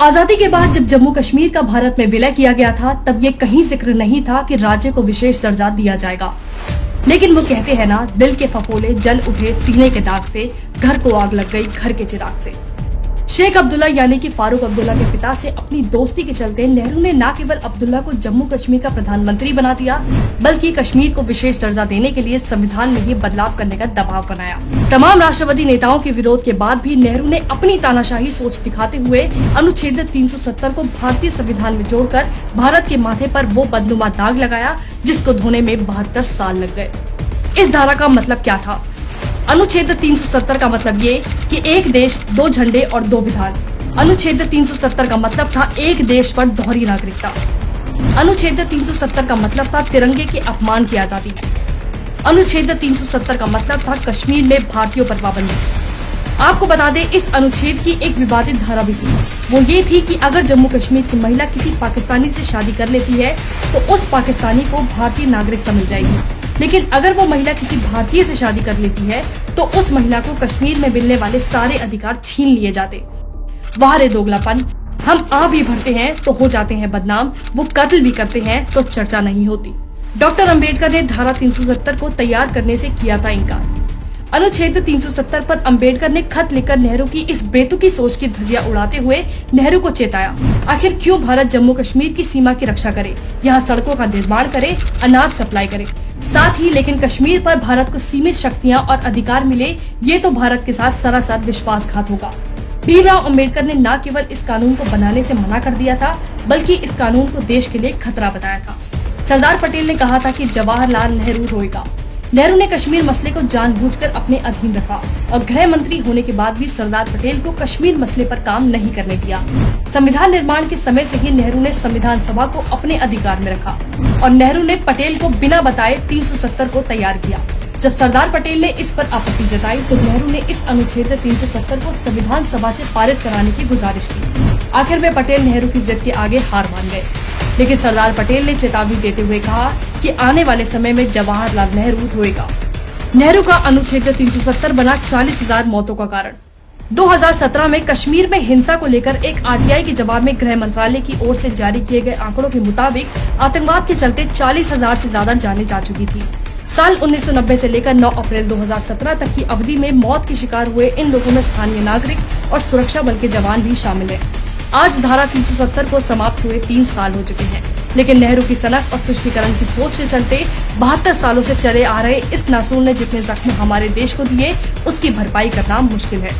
आजादी के बाद जब जम्मू कश्मीर का भारत में विलय किया गया था, तब ये कहीं जिक्र नहीं था कि राज्य को विशेष दर्जा दिया जाएगा। लेकिन वो कहते हैं ना, दिल के फफोले जल उठे सीने के दाग से, घर को आग लग गई घर के चिराग से। शेख अब्दुल्ला यानी कि फारूक अब्दुल्ला के पिता से अपनी दोस्ती के चलते नेहरू ने न केवल अब्दुल्ला को जम्मू कश्मीर का प्रधानमंत्री बना दिया, बल्कि कश्मीर को विशेष दर्जा देने के लिए संविधान में ही बदलाव करने का दबाव बनाया। तमाम राष्ट्रवादी नेताओं के विरोध के बाद भी नेहरू ने अपनी तानाशाही सोच दिखाते हुए अनुच्छेद 370 को भारतीय संविधान में जोड़कर भारत के माथे पर वो बदनुमा दाग लगाया जिसको धोने में 72 साल लग गए। इस धारा का मतलब क्या था? अनुच्छेद 370 का मतलब ये कि एक देश दो झंडे और दो विधान। अनुच्छेद 370 का मतलब था एक देश पर दोहरी नागरिकता। अनुच्छेद 370 का मतलब था तिरंगे के अपमान की आजादी। अनुच्छेद 370 का मतलब था कश्मीर में भारतीयों पर पाबंदी। आपको बता दें, इस अनुच्छेद की एक विवादित धारा भी थी। वो ये थी कि अगर जम्मू कश्मीर की महिला किसी पाकिस्तानी से शादी कर लेती है तो उस पाकिस्तानी को भारतीय नागरिकता मिल जाएगी, लेकिन अगर वो महिला किसी भारतीय से शादी कर लेती है तो उस महिला को कश्मीर में मिलने वाले सारे अधिकार छीन लिए जाते। वाह रे दोगलापन! हम आ भी भरते हैं तो हो जाते हैं बदनाम, वो कत्ल भी करते हैं तो चर्चा नहीं होती। डॉक्टर अंबेडकर ने धारा 370 को तैयार करने से किया था इनकार। अनुच्छेद 370 पर अंबेडकर ने खत लिखकर नेहरू की इस बेतुकी सोच की धज्जियां उड़ाते हुए नेहरू को चेताया। आखिर क्यों भारत जम्मू कश्मीर की सीमा की रक्षा करे, यहाँ सड़कों का निर्माण करे, अनाज सप्लाई करे, साथ ही लेकिन कश्मीर पर भारत को सीमित शक्तियां और अधिकार मिले, ये तो भारत के साथ सरासर विश्वासघात होगा। भीमराव अंबेडकर ने न केवल इस कानून को बनाने से मना कर दिया था, बल्कि इस कानून को देश के लिए खतरा बताया था। सरदार पटेल ने कहा था कि जवाहरलाल नेहरू रोएगा। नेहरू ने कश्मीर मसले को जानबूझकर अपने अधीन रखा और गृह मंत्री होने के बाद भी सरदार पटेल को कश्मीर मसले पर काम नहीं करने दिया। संविधान निर्माण के समय से ही नेहरू ने संविधान सभा को अपने अधिकार में रखा और नेहरू ने पटेल को बिना बताए 370 को तैयार किया। जब सरदार पटेल ने इस पर आपत्ति जताई तो नेहरू ने इस अनुच्छेद 370 को संविधान सभा से पारित कराने की गुजारिश की। आखिर में पटेल नेहरू की जिद के आगे हार मान गए, लेकिन सरदार पटेल ने चेतावनी देते हुए कहा कि आने वाले समय में जवाहरलाल नेहरू रोएगा। नेहरू का अनुच्छेद 370 बना 40,000 मौतों का कारण। 2017 में कश्मीर में हिंसा को लेकर एक आरटीआई के जवाब में गृह मंत्रालय की ओर से जारी किए गए आंकड़ों के मुताबिक आतंकवाद के चलते 40,000 से ज्यादा जानें जा चुकी थी। साल 1990 से लेकर 9 अप्रैल 2017 तक की अवधि में मौत के शिकार हुए इन लोगों में स्थानीय नागरिक और सुरक्षा बल के जवान भी शामिल हैं। आज धारा 370 को समाप्त हुए 3 साल हो चुके हैं, लेकिन नेहरू की सनक और तुष्टीकरण की सोच के चलते 72 सालों से चले आ रहे इस नासूर ने जितने जख्म हमारे देश को दिए, उसकी भरपाई करना मुश्किल है।